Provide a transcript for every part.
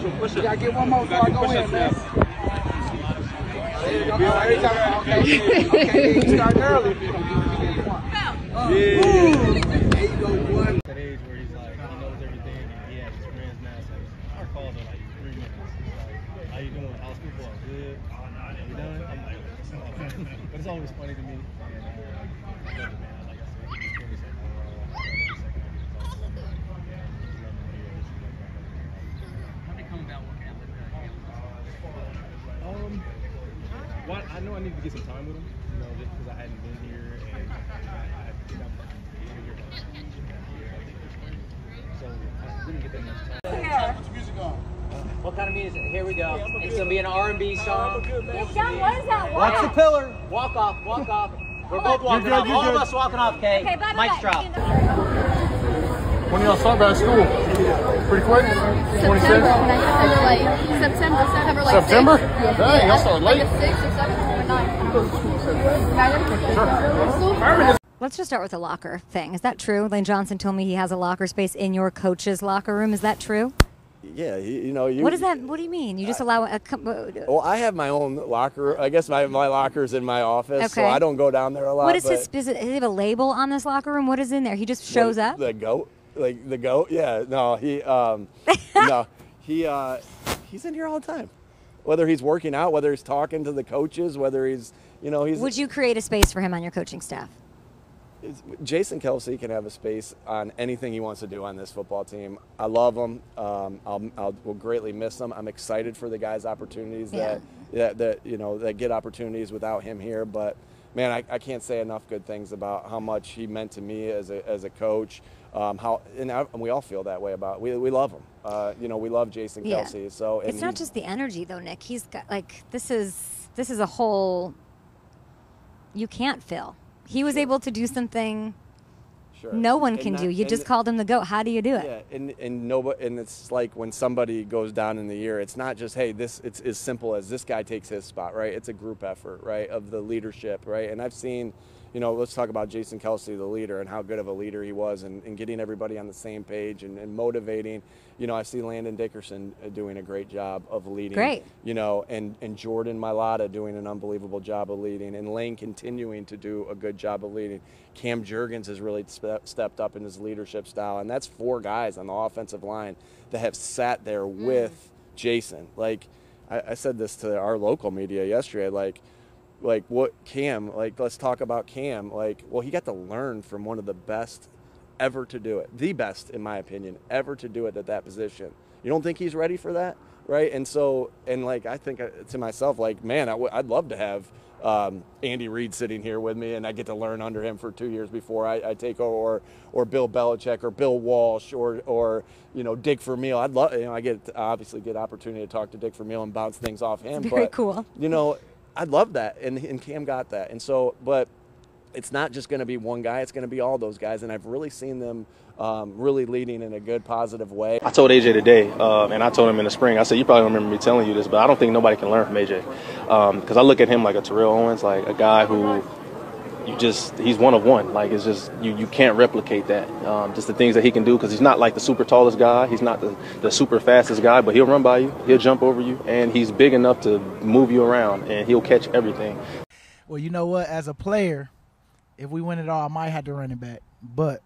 You gotta get one more before I go in, man. There you go. Okay, you start early. At age where he's like, he knows everything, and he has his friends now, so our calls are like 3 minutes. It's like, how you doing? How's football? Good? You done? I'm like, it's all fun. But it's always funny to me. And I love it, man. Like I said, he's 27. How did it come about working out with him? Well, I know I need to get some time with him, you know, just because I hadn't been here, and I had to so I didn't get that much time. What kind of music? Here we go. It's going to be an R&B song. Hey, John, what is that? Watch the pillar. Walk off. Walk off. We're both walking off. All of us walking off, okay? Okay, bye. Mike's drop. When y'all start back at school? Pretty quick? 26? September? Dang, y'all started late. Like 6 or 7 or 9. Let's just start with the locker thing. Is that true? Lane Johnson told me he has a locker space in your coach's locker room. Is that true? Yeah, you know. What is that? What do you mean? You just allow a... Well, I have my own locker. I guess my locker's in my office, so I don't go down there a lot. What is his... Does he have a label on this locker room? What is in there? He just shows up? The goat? Like the goat? Yeah. No, he's in here all the time. Whether he's working out, whether he's talking to the coaches, whether he's, you know, he's... Would you create a space for him on your coaching staff? Jason Kelsey can have a space on anything he wants to do on this football team. I love him. Will greatly miss him. I'm excited for the guys' opportunities that get opportunities without him here. But man, I can't say enough good things about how much he meant to me as a coach. And we all feel that way about. We love him. We love Jason Kelsey. So it's not just the energy though, Nick. He's got this is a whole you can't fill. He was able to do something no one can do. You just called him the GOAT. How do you do it? Yeah, and it's like when somebody goes down in the year, it's not just, hey, it's as simple as this guy takes his spot, right? It's a group effort, right, of the leadership, right? And I've seen, let's talk about Jason Kelsey, the leader, and how good of a leader he was and getting everybody on the same page and motivating. I see Landon Dickerson doing a great job of leading. Great. And Jordan Mailata doing an unbelievable job of leading, and Lane continuing to do a good job of leading. Cam Jurgens has really stepped up in his leadership style, and that's 4 guys on the offensive line that have sat there with Jason. Like, I said this to our local media yesterday, like what Cam, let's talk about Cam. He got to learn from one of the best ever to do it, the best, in my opinion, ever to do it at that position. You don't think he's ready for that, right? And so, I think to myself, man, I'd love to have Andy Reid sitting here with me, and I get to learn under him for 2 years before I take over, or Bill Belichick, or Bill Walsh, or Dick Vermeil. I'd love, I obviously get opportunity to talk to Dick Vermeil and bounce things off him. It's very cool. I'd love that, and Cam got that, and so, but it's not just going to be one guy; it's going to be all those guys, and I've really seen them really leading in a good, positive way. I told AJ today, and I told him in the spring. I said, you probably don't remember me telling you this, but I don't think nobody can learn from AJ, because I look at him like a Terrell Owens, like a guy who he's one of one. Like, it's just you can't replicate that. Just the things that he can do, because he's not like the super tallest guy, he's not the super fastest guy, but he'll run by you, he'll jump over you, and he's big enough to move you around, and he'll catch everything. Well, you know what? As a player, if we win it all, I might have to run it back. But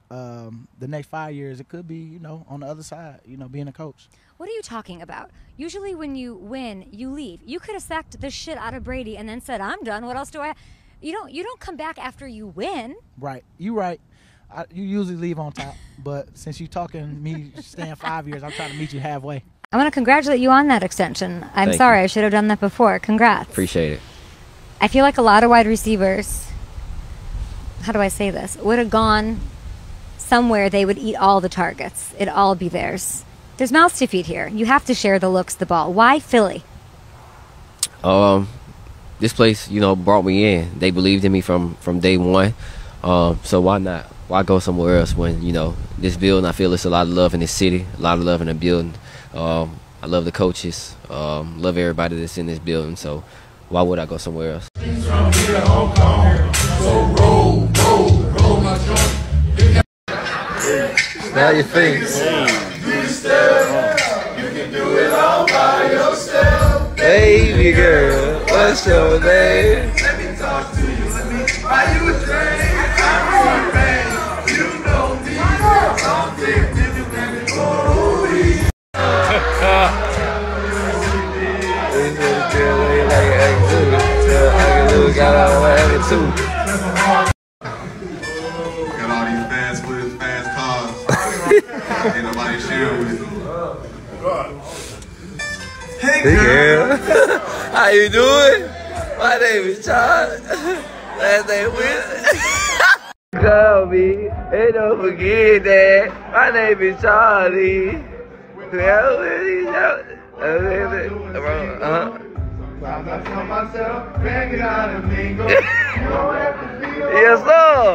the next 5 years, it could be, on the other side, being a coach. What are you talking about? Usually when you win, you leave. You could have sacked the shit out of Brady and then said, I'm done. What else do I? You don't come back after you win. Right. You right. You usually leave on top. But since you're talking me staying 5 years, I'm trying to meet you halfway. I want to congratulate you on that extension. I'm sorry. I should have done that before. Congrats. Appreciate it. I feel like a lot of wide receivers, how do I say this, would have gone somewhere they would eat all the targets. It'd all be theirs. There's mouths to feed here. You have to share the looks, the ball. Why Philly? This place, brought me in. They believed in me from day one. So why not? Why go somewhere else when, this building, I feel there's a lot of love in this city, a lot of love in the building. I love the coaches, love everybody that's in this building. So why would I go somewhere else? Now your face. You can do it. Baby girl, what's your name? Let me talk to you. Let me buy you a drink. I'm man. You know me. Something different. Oh, Got all too. Got all these fast wheels, fast cars. Ain't nobody sharing with me. Hey girl. How you doing? My name is Charles. Last name Will. Call me. Hey, don't forget that. My name is Charlie. Yes, sir.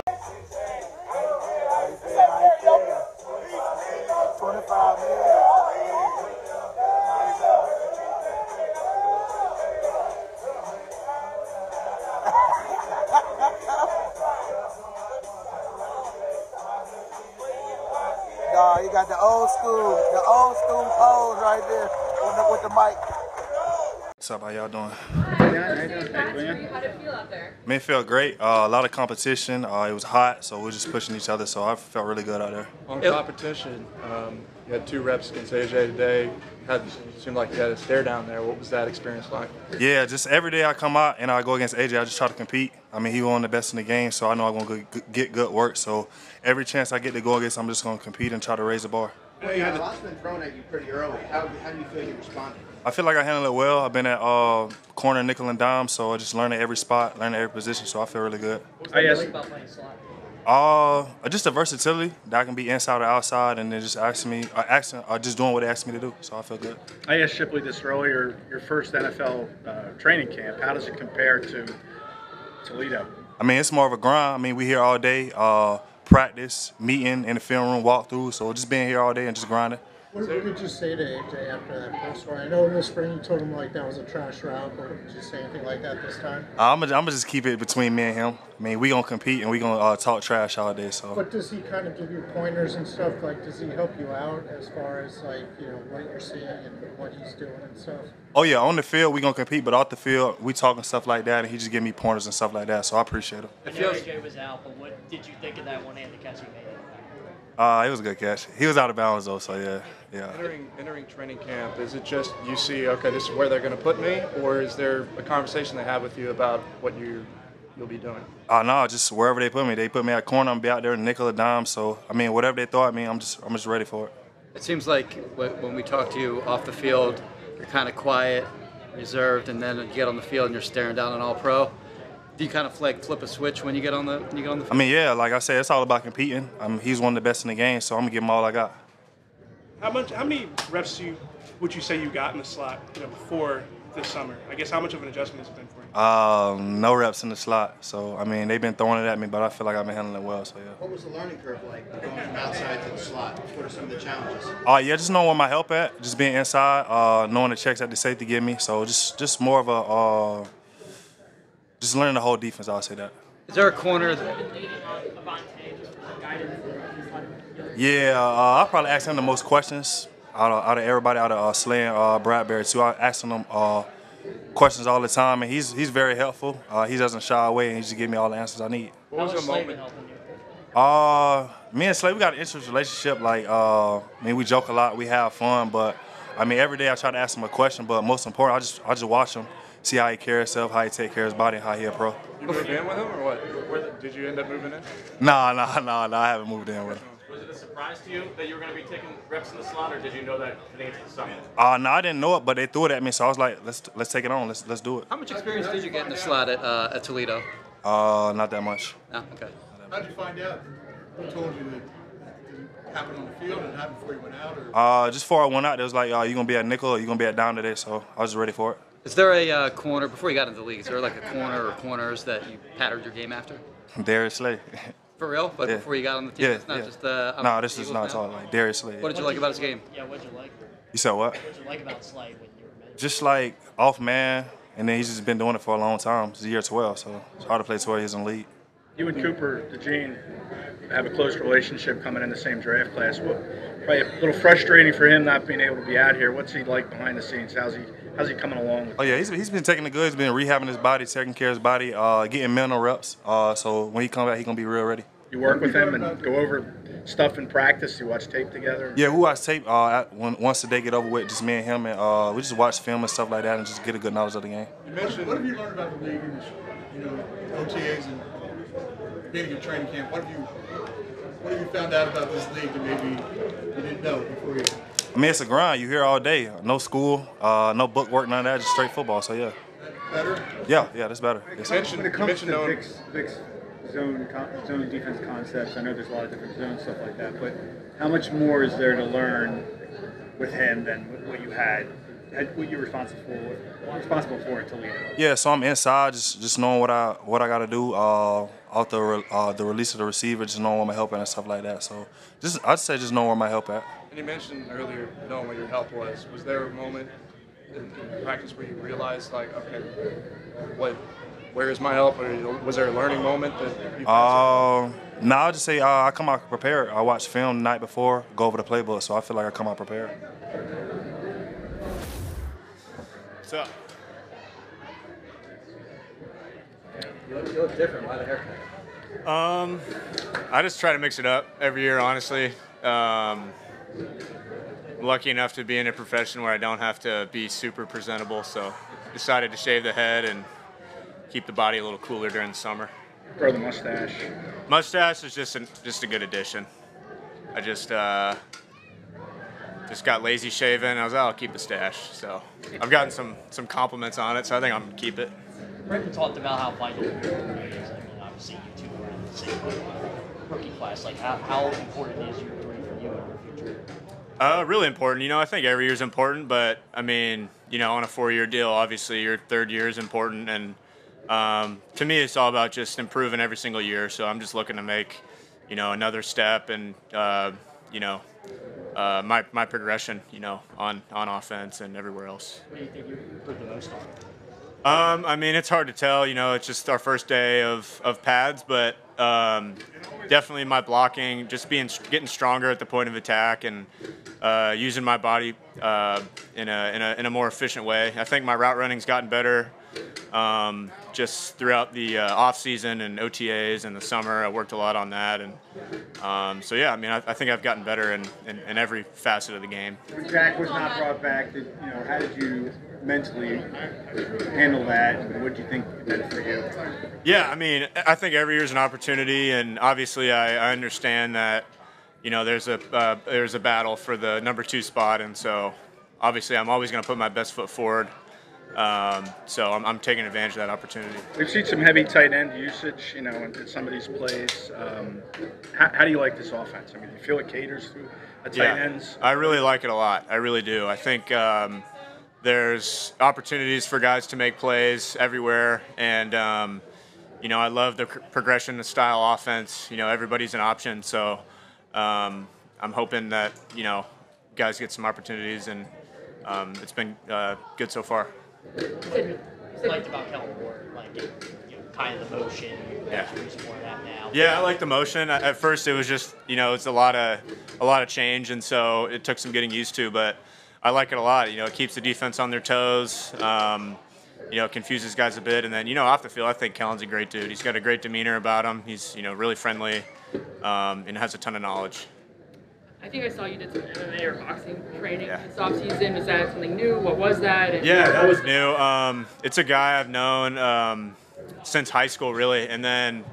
Dog, you got the old school pose right there with the mic. What's up? How y'all doing? How did it feel out there? I mean, it felt great. A lot of competition. It was hot, so we were just pushing each other. So I felt really good out there. On competition, you had 2 reps against AJ today. Seemed like you had a stare down there. What was that experience like? Yeah, just every day I come out and I go against AJ, I just try to compete. I mean, he one of the best in the game, so I know I'm going to get good work. So every chance I get to go against, I'm just going to compete and try to raise the bar. Well, you had a lot's been thrown at you pretty early. How do you feel you responded? I feel like I handled it well. I've been at corner, nickel, and dime, so I just learned at every spot, learned at every position, so I feel really good. Just the versatility that I can be inside or outside, and then just just doing what they asked me to do. So I feel good. I asked Shipley this earlier. Your first NFL training camp. How does it compare to Toledo? I mean, it's more of a grind. I mean, we here all day, practice, meeting in the film room, walkthrough. So just being here all day and just grinding. What did you say to AJ after that press run? I know in the spring you told him like that was a trash route, but did you say anything like that this time? I'm gonna just keep it between me and him. I mean, we gonna compete and we gonna talk trash all day. So. But does he kind of give you pointers and stuff? Like, does he help you out as far as like what you're seeing and what he's doing and stuff? Oh yeah, on the field we gonna compete, but off the field we talking stuff like that, and he just give me pointers and stuff like that. So I appreciate him. I know AJ was out, but what did you think of that one-handed catch he made? It was a good catch. He was out of bounds though, so yeah. Entering training camp, is it just you see, okay, this is where they're going to put me, or is there a conversation they have with you about what you'll be doing? No, just wherever they put me. They put me at corner, I'm be out there nickel or dime. So I mean, whatever they throw at me, I'm just ready for it. It seems like when we talk to you off the field, you're kind of quiet, reserved, and then you get on the field and you're staring down an All-Pro. Do you kind of flip a switch when you get on the field? I mean, yeah, like I said, it's all about competing. He's one of the best in the game, so I'm gonna give him all I got. How many reps would you say you got in the slot before this summer? I guess how much of an adjustment has it been for you? No reps in the slot. So I mean, they've been throwing it at me, but I feel like I've been handling it well. So yeah. What was the learning curve like going from outside to the slot? What are some of the challenges? Yeah, just knowing where my help at, just being inside, knowing the checks that the safety give me. So just more of a just learning the whole defense. I'll say that. Is there a corner? Yeah, I'll probably ask him the most questions out of everybody, out of Slay and Bradbury too. I ask him questions all the time, and he's very helpful. He doesn't shy away, and he just gives me all the answers I need. What was the moment? Me and Slay, we got an interesting relationship. Like, I mean, we joke a lot, we have fun, but I mean, every day I try to ask him a question. But most important, I just watch him, see how he carries himself, how he take care of his body, and how he a pro. You moved in with him, or what? Did you end up moving in? No, I haven't moved in with him. Was it a surprise to you that you were going to be taking reps in the slot, or did you know that heading into the summer? No, I didn't know it, but they threw it at me, so I was like, let's take it on, let's do it. How much experience did you get in the slot at Toledo? Not that much. No, okay. How did you find out? Who told you that it happened on the field and happened before you went out? Or? Just before I went out, it was like, you're gonna be at nickel, or you're gonna be at dime today, so I was ready for it. Is there a corner before you got into the league? Is there like a corner or corners that you patterned your game after? Darius Slay. For real? But before you got on the team, it's not just no, this is not all like Darius Slay. What did you like about his game? Yeah, what did you like? You said what? What did you like about Slay when you were mentioned? Just like off man, and then he's just been doing it for a long time. It's year 12, so it's hard to play 12 years in the league. You and Cooper DeJean have a close relationship coming in the same draft class. probably a little frustrating for him not being able to be out here. What's he like behind the scenes? How's he coming along with Oh, yeah, he's been taking it good. He's been rehabbing his body, taking care of his body, getting mental reps. So when he comes back, he's going to be real ready. You work with him and go over stuff in practice? You watch tape together? Yeah, we watch tape once the day get over with, just me and him, and we just watch film and stuff like that and just get a good knowledge of the game. You mentioned, what have you learned about the league and OTAs and being in training camp? What have you found out about this league that maybe you didn't know before you? I mean, it's a grind. You here all day. No school, no book work, none of that, just straight football. So, yeah. Better? Yeah, that's better. Yes. When it comes to Vic's zone defense concepts, I know there's a lot of different zones, stuff like that, but how much more is there to learn with him than what you had, what you're responsible for at Toledo? Yeah, so I'm inside, just knowing what I got to do off the release of the receiver, just knowing where my help at and stuff like that. So I'd say just knowing where my help at. And you mentioned earlier knowing what your help was. Was there a moment in practice where you realized, like, okay, where is my help? Or was there a learning moment that you found? No, I'll just say I come out prepared. I watch film the night before, go over the playbook, so I feel like I come out prepared. What's up? You look different. Why the haircut? I just try to mix it up every year, honestly. Lucky enough to be in a profession where I don't have to be super presentable, so decided to shave the head and keep the body a little cooler during the summer. Grow the mustache. Mustache is just a good addition. I just got lazy shaving. I was like, I'll keep the stash. So I've gotten some compliments on it, so I think I'm gonna keep it. Brendan talked about how vital it is. I mean, obviously you two are in the same rookie class. Like, how important is year 3 for you in your future? Really important. I think every year is important, but I mean, on a 4-year deal, obviously your third year is important, and to me, it's all about just improving every single year. So I'm just looking to make, another step, and my progression, on offense and everywhere else. What do you think you improved the most on? I mean, it's hard to tell. It's just our first day of pads, but definitely my blocking, just getting stronger at the point of attack, and using my body in a more efficient way. I think my route running's gotten better. Just throughout the off season and OTAs and the summer, I worked a lot on that, and so yeah, I mean, I think I've gotten better in every facet of the game. When Jack was not brought back, how did you mentally handle that, and what do you think it meant for you? Yeah, I mean, I think every year is an opportunity, and obviously I understand that there's a battle for the number 2 spot, and so obviously I'm always going to put my best foot forward. So I'm taking advantage of that opportunity. We've seen some heavy tight end usage, in some of these plays. How do you like this offense? I mean, do you feel it caters to the tight ends? I really like it a lot. I really do. I think there's opportunities for guys to make plays everywhere, and I love the progression style offense. Everybody's an option, so I'm hoping that guys get some opportunities, and it's been good so far. You liked about Kellen Moore, like kind of the motion. Yeah. More of that now. Yeah, I like the motion. At first, it was just it's a lot of change, and so it took some getting used to. But I like it a lot. It keeps the defense on their toes. Confuses guys a bit, and then off the field, I think Kellen's a great dude. He's got a great demeanor about him. He's really friendly, and has a ton of knowledge. I think I saw you did some MMA or boxing training this offseason. Was that something new? What was that? And yeah, that was new. It's a guy I've known since high school, really. And then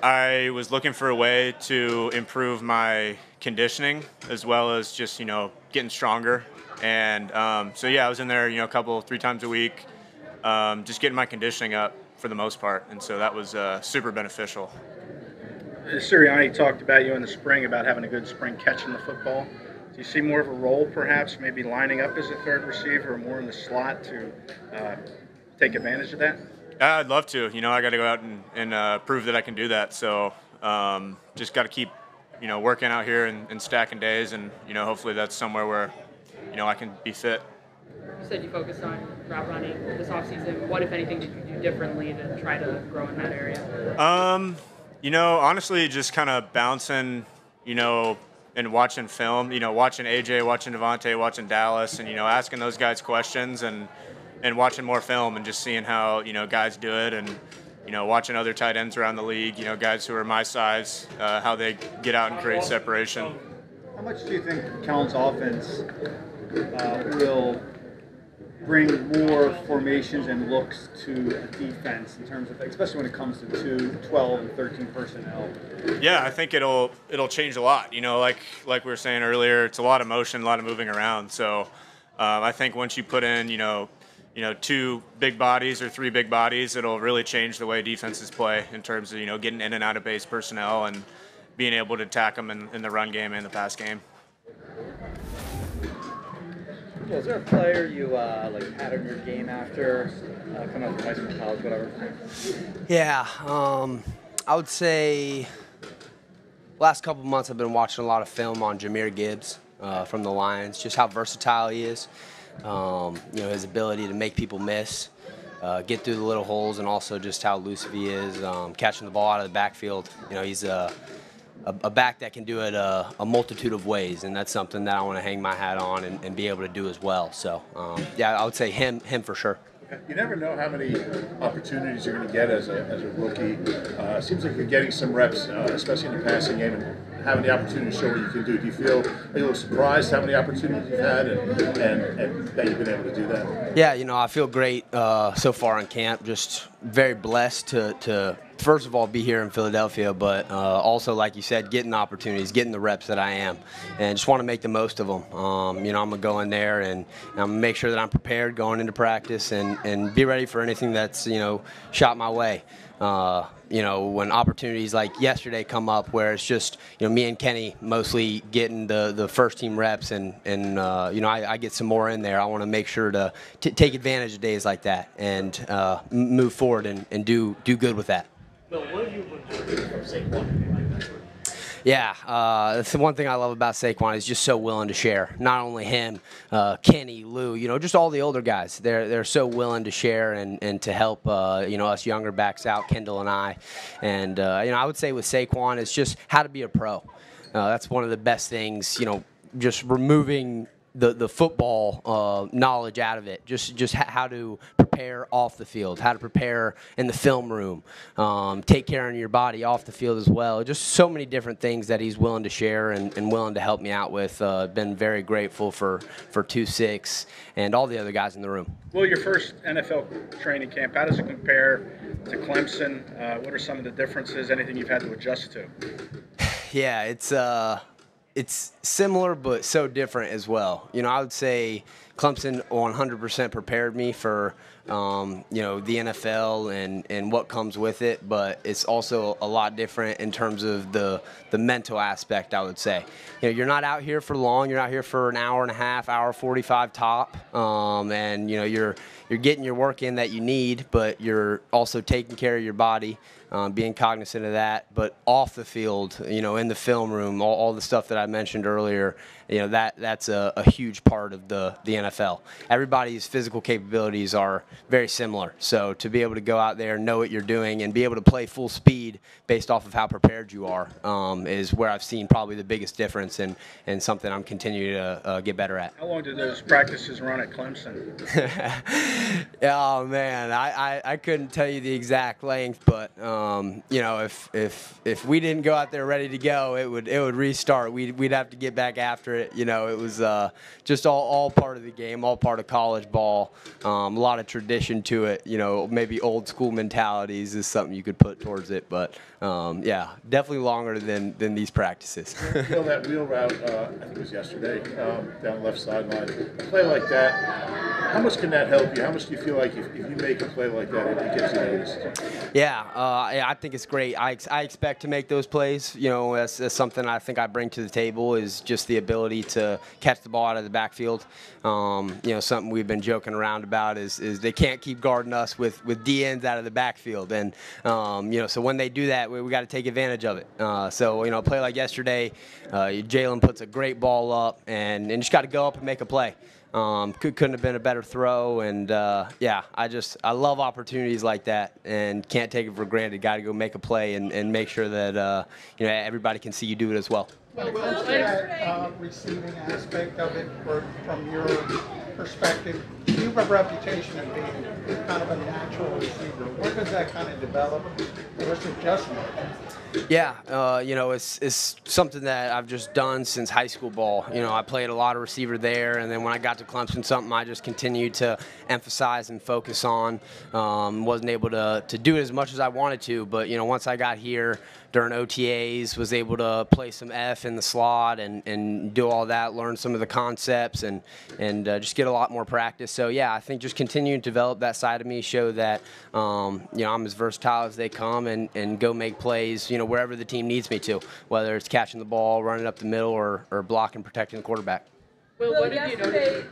I was looking for a way to improve my conditioning as well as just, getting stronger. And so, yeah, I was in there, 3 times a week, just getting my conditioning up for the most part. And so that was super beneficial. Sirianni talked about you in the spring about having a good spring catching the football. Do you see more of a role, perhaps, maybe lining up as a third receiver or more in the slot to take advantage of that? I'd love to. I got to go out and prove that I can do that. So just got to keep, working out here and stacking days, and hopefully that's somewhere where, I can be fit. You said you focused on route running this offseason. What, if anything, did you do differently to try to grow in that area? Honestly, just kind of bouncing, and watching film, watching AJ, watching Devonta, watching Dallas, and asking those guys questions and watching more film and just seeing how guys do it, and watching other tight ends around the league, guys who are my size, how they get out and create separation. How much do you think Kellen's offense will bring more formations and looks to a defense in terms of, especially when it comes to 2, 12, and 13 personnel? Yeah, I think it'll change a lot. Like we were saying earlier, it's a lot of motion, a lot of moving around. So I think once you put in, 2 big bodies or 3 big bodies, it'll really change the way defenses play in terms of, getting in and out of base personnel and being able to attack them in the run game and the pass game. Is there a player you pattern your game after, coming up from high school, college, whatever? Yeah, I would say last couple months I've been watching a lot of film on Jahmyr Gibbs from the Lions, just how versatile he is. His ability to make people miss, get through the little holes, and also just how elusive he is, catching the ball out of the backfield. He's a back that can do it a multitude of ways, and that's something that I want to hang my hat on and be able to do as well. So, I would say him for sure. You never know how many opportunities you're going to get as a rookie. Seems like you're getting some reps, especially in the passing game, and having the opportunity to show what you can do. Do you feel a little surprised how many opportunities you've had and that you've been able to do that? Yeah, I feel great so far in camp. Just very blessed to first of all be here in Philadelphia, but also, like you said, getting the opportunities, getting the reps that I am, and just want to make the most of them. I'm going to go in there and I'm going to make sure that I'm prepared going into practice and be ready for anything that's shot my way. When opportunities like yesterday come up where it's just, me and Kenny mostly getting the first team reps and I get some more in there. I want to make sure to take advantage of days like that and move forward and do good with that. Bill, what have you learned from Saquon? Yeah, that's the one thing I love about Saquon. He's just so willing to share. Not only him, Kenny, Lou, just all the older guys. They're so willing to share and to help us younger backs out, Kendall and I. And I would say with Saquon, it's just how to be a pro. That's one of the best things. Just removing the football knowledge out of it. Just how to prepare off the field, how to prepare in the film room, take care of your body off the field as well. Just so many different things that he's willing to share and willing to help me out with. Been very grateful for 2-6 and all the other guys in the room. Well, your first NFL training camp, how does it compare to Clemson? What are some of the differences? Anything you've had to adjust to? Yeah, it's similar but so different as well. I would say Clemson 100% prepared me for the NFL and what comes with it, but it's also a lot different in terms of the mental aspect, I would say. You're not out here for long. You're out here for an hour and a half, hour 45 top, and you're getting your work in that you need, but you're also taking care of your body. Being cognizant of that, but off the field, in the film room, all the stuff that I mentioned earlier, that's a huge part of the NFL. Everybody's physical capabilities are very similar, so to be able to go out there, know what you're doing, and be able to play full speed based off of how prepared you are is where I've seen probably the biggest difference and something I'm continuing to get better at. How long did those practices run at Clemson? Oh man, I couldn't tell you the exact length, but if we didn't go out there ready to go, it would restart. We'd have to get back after it. It was just all part of the game, all part of college ball. A lot of tradition to it. Maybe old school mentalities is something you could put towards it, but yeah, definitely longer than these practices. Bill, that wheel route, I think it was yesterday, down the left sideline. A play like that, how much can that help you? How much do you feel like if you make a play like that, it gets you noticed? Yeah, I think it's great. I expect to make those plays. As something I think I bring to the table is just the ability to catch the ball out of the backfield. Something we've been joking around about is they can't keep guarding us with DNs out of the backfield, and so when they do that, we got to take advantage of it. A play like yesterday, Jalen puts a great ball up, and just got to go up and make a play. Couldn't have been a better throw, and I love opportunities like that, and can't take it for granted. Got to go make a play and make sure that everybody can see you do it as well. Well, go to that receiving aspect of it from your perspective. You have a reputation of being kind of a natural receiver. Where does that kind of develop? What's the adjustment? Yeah, it's something that I've just done since high school ball. I played a lot of receiver there, and then when I got to Clemson, something I just continued to emphasize and focus on. Wasn't able to do it as much as I wanted to, but once I got here during OTAs, was able to play some F in the slot and do all that, learn some of the concepts, and just get a lot more practice. So yeah, I think just continuing to develop that side of me, show that I'm as versatile as they come, and go make plays wherever the team needs me to, whether it's catching the ball, running up the middle, or blocking, protecting the quarterback. Well, what have you yesterday, noticed?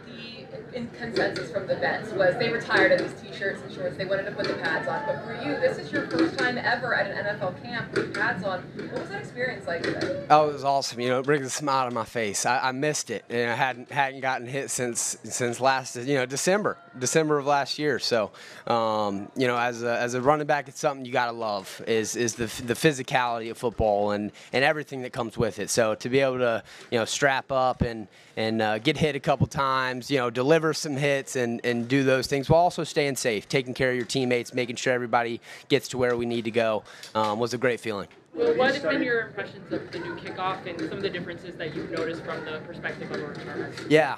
the consensus from the vets was they were tired of these T-shirts and shorts. They wanted to put the pads on. But for you, this is your first time ever at an NFL camp with pads on. What was that experience like today? Oh, it was awesome. It brings a smile to my face. I missed it, and I hadn't gotten hit since last December of last year. So, as a running back, it's something you gotta love is the physicality of football and everything that comes with it. So to be able to strap up and get hit a couple times, deliver some hits and do those things while also staying safe, taking care of your teammates, making sure everybody gets to where we need to go, was a great feeling. Well, what have been your impressions of the new kickoff and some of the differences that you've noticed from the perspective of a returner? Yeah,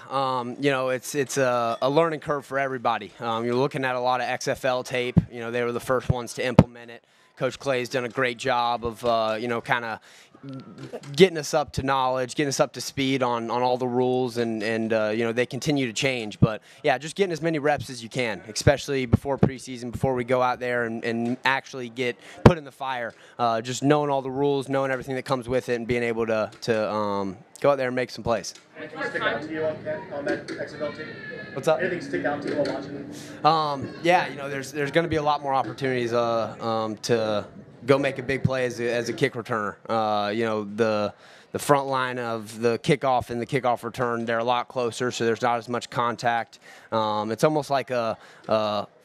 it's a learning curve for everybody. You're looking at a lot of XFL tape. They were the first ones to implement it. Coach Clay's done a great job of, kind of getting us up to knowledge, getting us up to speed on all the rules, and they continue to change. But, yeah, just getting as many reps as you can, especially before preseason, before we go out there and actually get put in the fire. Just knowing all the rules, knowing everything that comes with it, and being able to go out there and make some plays. Anything stick out to you on that XFL team? What's up? Anything stick out to you while watching? Yeah, there's going to be a lot more opportunities to go make a big play as a kick returner. The front line of the kickoff and the kickoff return, they're a lot closer, so there's not as much contact. It's almost like a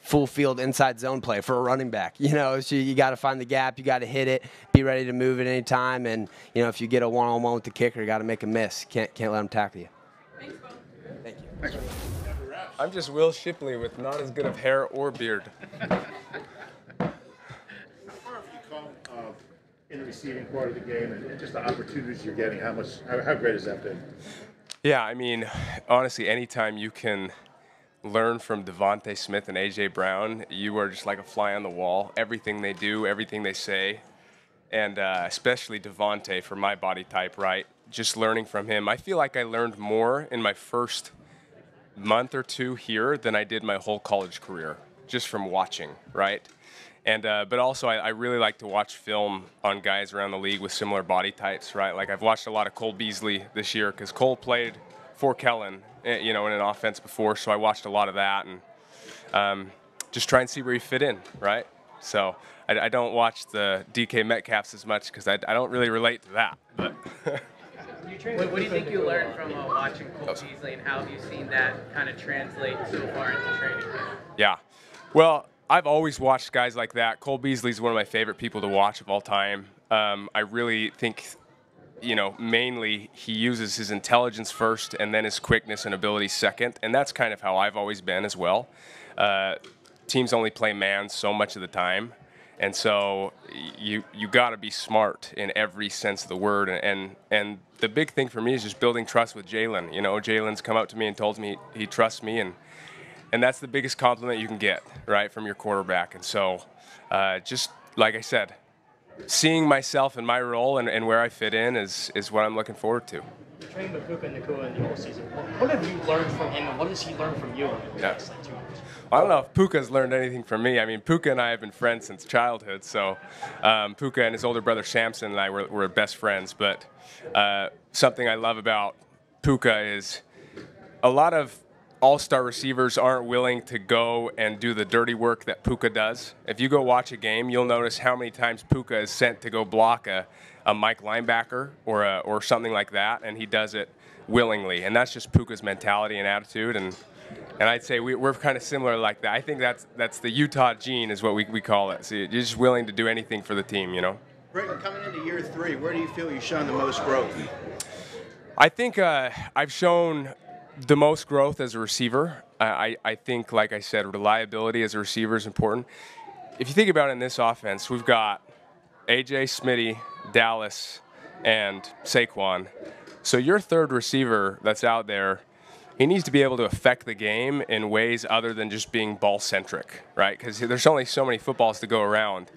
full field inside zone play for a running back. So you got to find the gap, you got to hit it, be ready to move at any time, and if you get a one-on-one with the kicker, you got to make a miss. Can't let him tackle you. Thank you. I'm just Will Shipley with not as good of hair or beard. In the receiving part of the game and just the opportunities you're getting, how great has that been? Yeah, I mean, honestly, anytime you can learn from Devonta Smith and A.J. Brown, you are just like a fly on the wall. Everything they do, everything they say, and especially Devonta for my body type, right? Just learning from him. I feel like I learned more in my first month or two here than I did my whole college career, just from watching, right? And but also I really like to watch film on guys around the league with similar body types, right? Like I've watched a lot of Cole Beasley this year because Cole played for Kellen, in an offense before, so I watched a lot of that and just try and see where you fit in, right? So I don't watch the DK Metcalfs as much because I don't really relate to that. But What do you think you learned from watching Cole Beasley, and how have you seen that kind of translate so far into training? Yeah, well, I've always watched guys like that. Cole Beasley's one of my favorite people to watch of all time. I really think, mainly he uses his intelligence first and then his quickness and ability second, and that's kind of how I've always been as well. Teams only play man so much of the time, and so you got to be smart in every sense of the word. And the big thing for me is just building trust with Jalen. Jalen's come up to me and told me he trusts me, and that's the biggest compliment you can get, right, from your quarterback. And so just like I said, seeing myself in my role and where I fit in is what I'm looking forward to. You're training with Puka Nacua in the whole season. What have you learned from him, and what has he learned from you in the next 2 years? Well, I don't know if Puka's learned anything from me. I mean, Puka and I have been friends since childhood. So Puka and his older brother Samson and I were best friends. But something I love about Puka is a lot of all-star receivers aren't willing to go and do the dirty work that Puka does. If you go watch a game, you'll notice how many times Puka is sent to go block a Mike linebacker or something like that, and he does it willingly. And that's just Puka's mentality and attitude. And I'd say we're kind of similar like that. I think that's the Utah gene is what we call it. So you're just willing to do anything for the team, Britton, coming into year 3, where do you feel you've shown the most growth? I think I've shown the most growth as a receiver. I think, like I said, reliability as a receiver is important. If you think about it in this offense, we've got AJ, Smitty, Dallas, and Saquon. So your third receiver that's out there, he needs to be able to affect the game in ways other than just being ball-centric, right? Because there's only so many footballs to go around.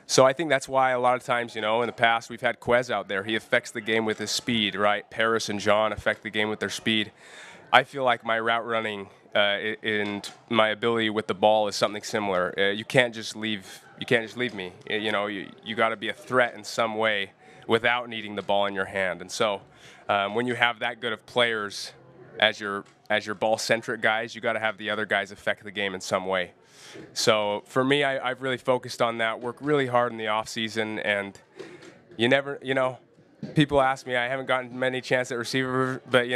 So I think that's why a lot of times, in the past we've had Quez out there. He affects the game with his speed, right? Paris and John affect the game with their speed. I feel like my route running and my ability with the ball is something similar. You can't just leave me. You got to be a threat in some way without needing the ball in your hand. And so when you have that good of players as your ball-centric guys, you got to have the other guys affect the game in some way. So for me, I've really focused on that, worked really hard in the offseason, and people ask me, I haven't gotten many chances at receiver, but,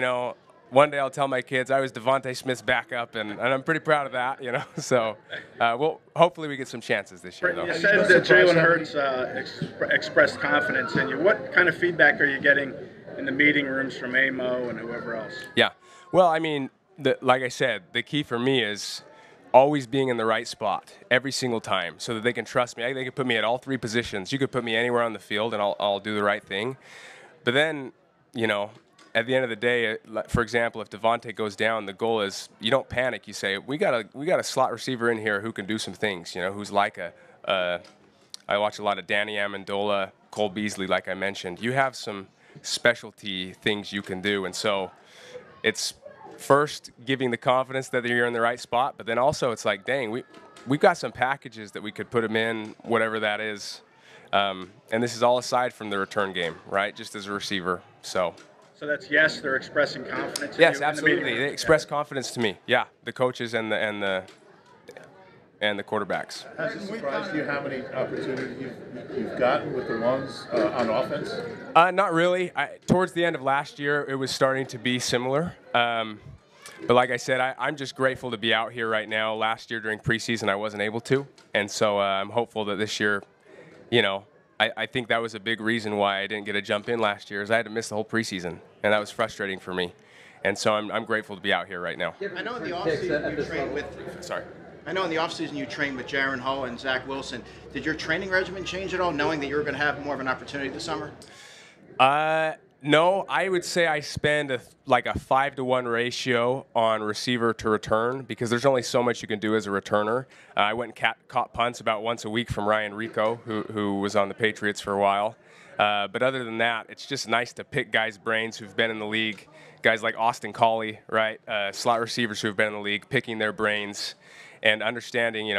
one day I'll tell my kids I was Devonta Smith's backup, and I'm pretty proud of that, So, hopefully we get some chances this year, though. You said that Jalen Hurts expressed confidence in you. What kind of feedback are you getting in the meeting rooms from Amo and whoever else? Yeah. Well, I mean, like I said, the key for me is always being in the right spot every single time so that they can trust me. They can put me at all 3 positions. You could put me anywhere on the field, and I'll do the right thing. But then, at the end of the day, for example, if Devonta goes down, the goal is you don't panic. You say, we got a slot receiver in here who can do some things, who's like I watch a lot of Danny Amendola, Cole Beasley, like I mentioned. You have some specialty things you can do. And so it's first giving the confidence that you're in the right spot, but then also it's like, dang, we've got some packages that we could put them in, whatever that is. And this is all aside from the return game, right, just as a receiver. So that's yes, they're expressing confidence in yes, you absolutely. They express confidence to me. Yeah, the coaches and the quarterbacks. Has it surprised you how many opportunities you've gotten with the ones on offense? Not really. Towards the end of last year, it was starting to be similar. But like I said, I'm just grateful to be out here right now. Last year during preseason, I wasn't able to. And so I'm hopeful that this year, I think that was a big reason why I didn't get a jump in last year is I had to miss the whole preseason. And that was frustrating for me. And so I'm grateful to be out here right now. I know in the offseason you trained with. Sorry. I know in the offseason you trained with Jaron Hall and Zach Wilson. Did your training regimen change at all, knowing that you were going to have more of an opportunity this summer? No, I would say I spend a 5-to-1 ratio on receiver to return because there's only so much you can do as a returner. I went and caught punts about once a week from Ryan Rico, who was on the Patriots for a while. But other than that, it's just nice to pick guys' brains who've been in the league, guys like Austin Collie, right, slot receivers who've been in the league, picking their brains and understanding,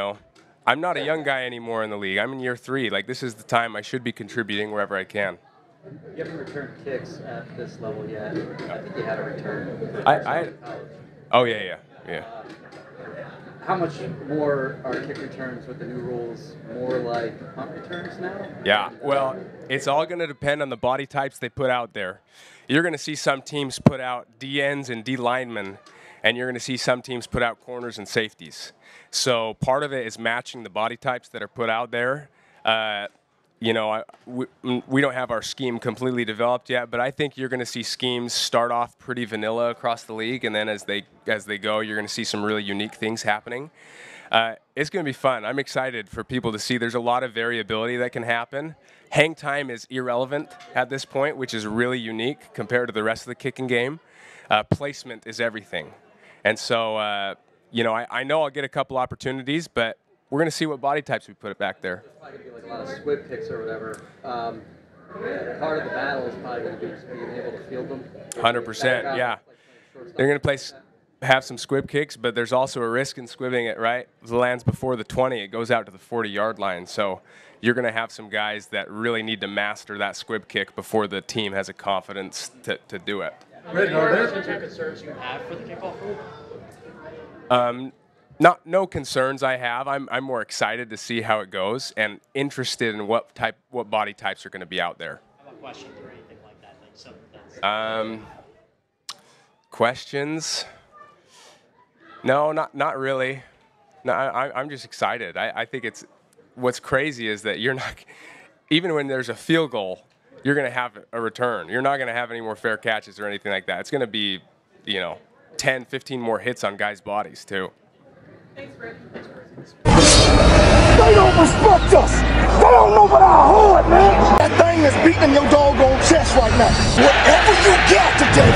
I'm not a young guy anymore in the league. I'm in year 3. This is the time I should be contributing wherever I can. You haven't returned kicks at this level yet. I think you had a return. Oh, yeah. How much more are kick returns with the new rules? More like punt returns now? Yeah, well, it's all going to depend on the body types they put out there. You're going to see some teams put out D-ends and D-linemen, and you're going to see some teams put out corners and safeties. So part of it is matching the body types that are put out there. We don't have our scheme completely developed yet, but I think you're going to see schemes start off pretty vanilla across the league, and then as they go, you're going to see some really unique things happening. It's going to be fun. I'm excited for people to see. There's a lot of variability that can happen. Hang time is irrelevant at this point, which is really unique compared to the rest of the kicking game. Placement is everything. And so, I know I'll get a couple opportunities, but we're going to see what body types we put back there. There's probably going to be a lot of squib kicks or whatever. Part of the battle is probably going to be just being able to field them. 100%, yeah. They're going to have some squib kicks, but there's also a risk in squibbing it, right? If it lands before the 20, it goes out to the 40-yard line. So you're going to have some guys that really need to master that squib kick before the team has a confidence to do it. Are there concerns you have for the kickoff rule? No concerns I have. I'm more excited to see how it goes and interested in what body types are going to be out there. How about questions or anything like that? Questions? No, not really. No, I'm just excited. I think what's crazy is that even when there's a field goal, you're going to have a return. You're not going to have any more fair catches or anything like that. It's going to be, 10, 15 more hits on guys' bodies, too. They don't respect us. They don't know about our heart, man. That thing is beating your doggone chest right now. Whatever you got today,